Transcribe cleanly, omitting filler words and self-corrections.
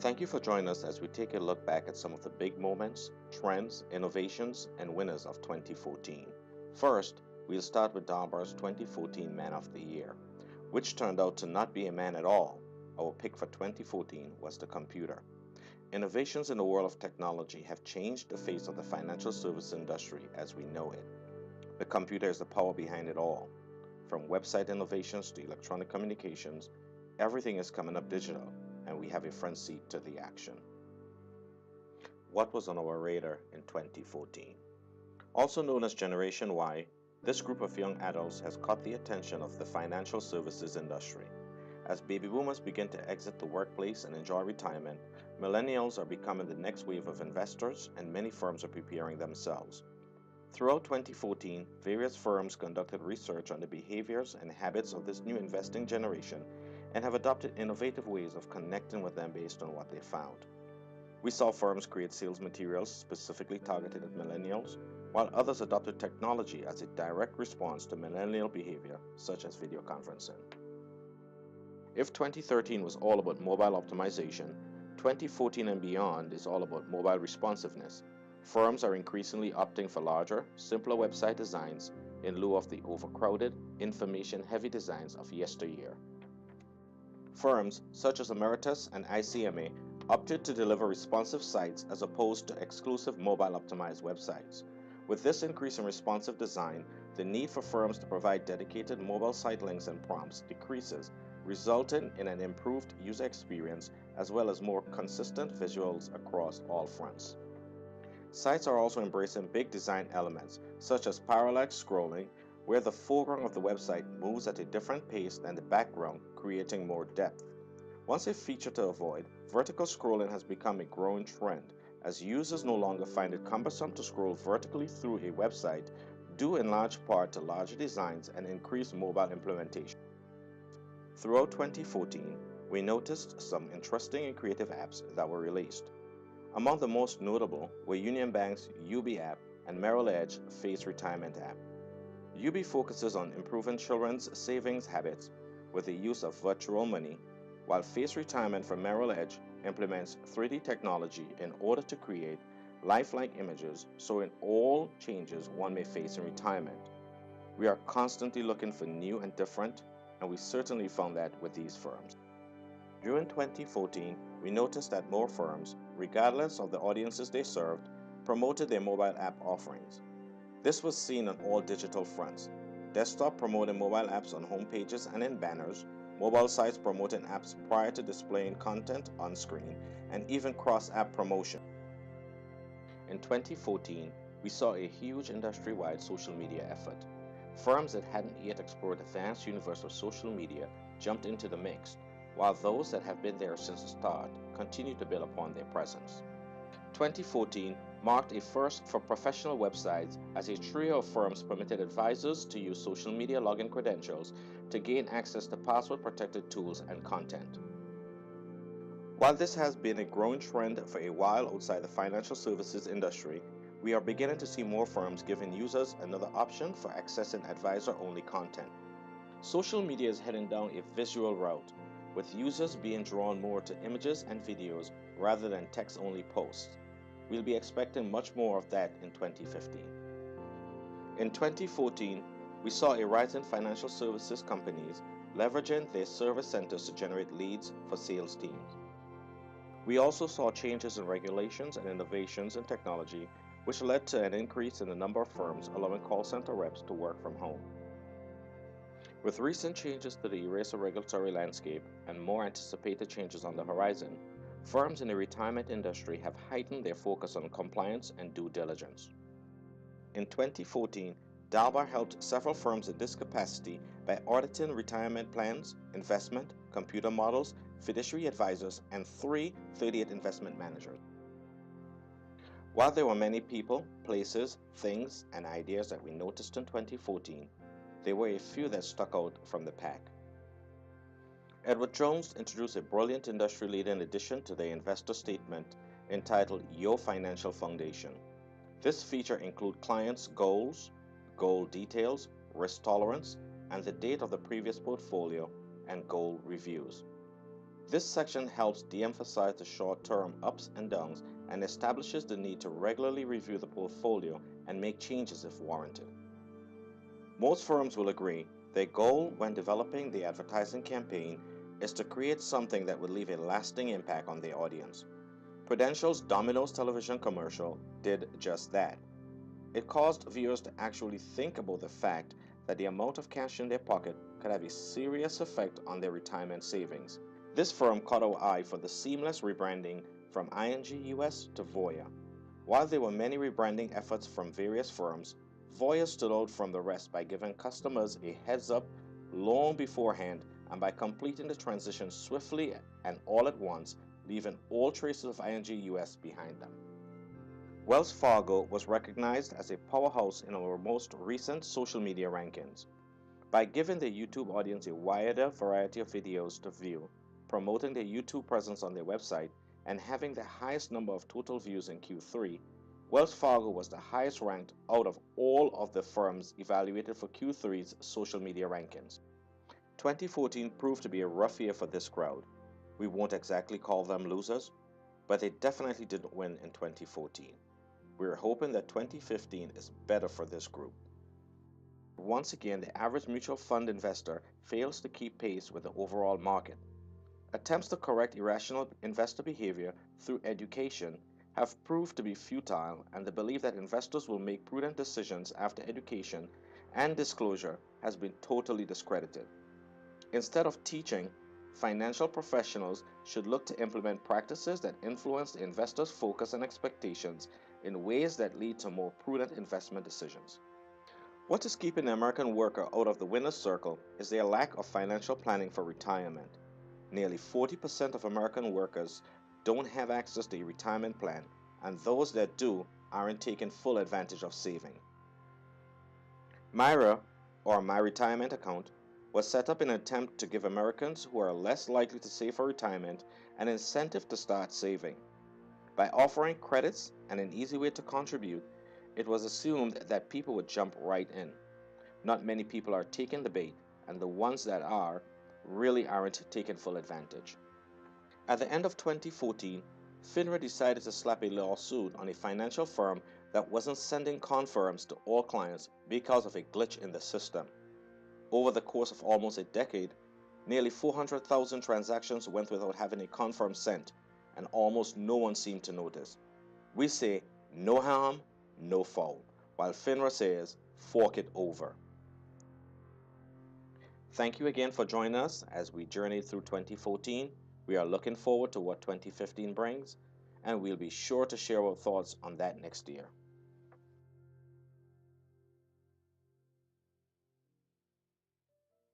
Thank you for joining us as we take a look back at some of the big moments, trends, innovations, and winners of 2014. First, we'll start with DALBAR's 2014 Man of the Year, which turned out to not be a man at all. Our pick for 2014 was the computer. Innovations in the world of technology have changed the face of the financial service industry as we know it. The computer is the power behind it all. From website innovations to electronic communications, everything is coming up digital, and we have a front seat to the action. What was on our radar in 2014? Also known as Generation Y, this group of young adults has caught the attention of the financial services industry. As baby boomers begin to exit the workplace and enjoy retirement, millennials are becoming the next wave of investors, and many firms are preparing themselves. Throughout 2014, various firms conducted research on the behaviors and habits of this new investing generation and have adopted innovative ways of connecting with them based on what they found. We saw firms create sales materials specifically targeted at millennials, while others adopted technology as a direct response to millennial behavior, such as video conferencing. If 2013 was all about mobile optimization, 2014 and beyond is all about mobile responsiveness. Firms are increasingly opting for larger, simpler website designs in lieu of the overcrowded, information-heavy designs of yesteryear. Firms such as Emeritus and ICMA opted to deliver responsive sites as opposed to exclusive mobile-optimized websites. With this increase in responsive design, the need for firms to provide dedicated mobile site links and prompts decreases, resulting in an improved user experience as well as more consistent visuals across all fronts. Sites are also embracing big design elements, such as parallax scrolling, where the foreground of the website moves at a different pace than the background, creating more depth. Once a feature to avoid, vertical scrolling has become a growing trend, as users no longer find it cumbersome to scroll vertically through a website, due in large part to larger designs and increased mobile implementation. Throughout 2014, we noticed some interesting and creative apps that were released. Among the most notable were Union Bank's UB app and Merrill Edge Face Retirement app. UB focuses on improving children's savings habits with the use of virtual money, while Face Retirement from Merrill Edge implements 3D technology in order to create lifelike images showing all changes one may face in retirement. We are constantly looking for new and different, and we certainly found that with these firms. During 2014, we noticed that more firms, regardless of the audiences they served, promoted their mobile app offerings. This was seen on all digital fronts: desktop promoting mobile apps on home pages and in banners, mobile sites promoting apps prior to displaying content on screen, and even cross-app promotion. In 2014, we saw a huge industry-wide social media effort. Firms that hadn't yet explored the vast universe of social media jumped into the mix, while those that have been there since the start continue to build upon their presence. 2014 marked a first for professional websites, as a trio of firms permitted advisors to use social media login credentials to gain access to password-protected tools and content. While this has been a growing trend for a while outside the financial services industry, we are beginning to see more firms giving users another option for accessing advisor-only content. Social media is heading down a visual route, with users being drawn more to images and videos rather than text-only posts. We'll be expecting much more of that in 2015. In 2014, we saw a rise in financial services companies leveraging their service centers to generate leads for sales teams. We also saw changes in regulations and innovations in technology, which led to an increase in the number of firms allowing call center reps to work from home. With recent changes to the ERISA regulatory landscape and more anticipated changes on the horizon, firms in the retirement industry have heightened their focus on compliance and due diligence. In 2014, DALBAR helped several firms in this capacity by auditing retirement plans, investment, computer models, fiduciary advisors, and 38 investment managers. While there were many people, places, things, and ideas that we noticed in 2014, there were a few that stuck out from the pack. Edward Jones introduced a brilliant industry-leading addition to their investor statement entitled Your Financial Foundation. This feature includes clients' goals, goal details, risk tolerance, and the date of the previous portfolio and goal reviews. This section helps de-emphasize the short-term ups and downs and establishes the need to regularly review the portfolio and make changes if warranted. Most firms will agree their goal when developing the advertising campaign is to create something that would leave a lasting impact on their audience. Prudential's Domino's television commercial did just that. It caused viewers to actually think about the fact that the amount of cash in their pocket could have a serious effect on their retirement savings. This firm caught our eye for the seamless rebranding from ING US to Voya. While there were many rebranding efforts from various firms, Voya stood out from the rest by giving customers a heads up long beforehand and by completing the transition swiftly and all at once, leaving all traces of ING US behind them. Wells Fargo was recognized as a powerhouse in our most recent social media rankings. By giving the YouTube audience a wider variety of videos to view, promoting their YouTube presence on their website, and having the highest number of total views in Q3, Wells Fargo was the highest ranked out of all of the firms evaluated for Q3's social media rankings. 2014 proved to be a rough year for this crowd. We won't exactly call them losers, but they definitely didn't win in 2014. We're hoping that 2015 is better for this group. Once again, the average mutual fund investor fails to keep pace with the overall market. Attempts to correct irrational investor behavior through education have proved to be futile, and the belief that investors will make prudent decisions after education and disclosure has been totally discredited. Instead of teaching, financial professionals should look to implement practices that influence the investor's focus and expectations in ways that lead to more prudent investment decisions. What is keeping the American worker out of the winner's circle is their lack of financial planning for retirement. Nearly 40% of American workers don't have access to a retirement plan, and those that do aren't taking full advantage of saving. MYRA, or My Retirement Account, was set up in an attempt to give Americans who are less likely to save for retirement an incentive to start saving. By offering credits and an easy way to contribute, it was assumed that people would jump right in. Not many people are taking the bait, and the ones that are really aren't taking full advantage. At the end of 2014, FINRA decided to slap a lawsuit on a financial firm that wasn't sending confirms to all clients because of a glitch in the system. Over the course of almost a decade, nearly 400,000 transactions went without having a confirm sent, and almost no one seemed to notice. We say no harm, no foul, while FINRA says fork it over. Thank you again for joining us as we journey through 2014. We are looking forward to what 2015 brings, and we'll be sure to share our thoughts on that next year.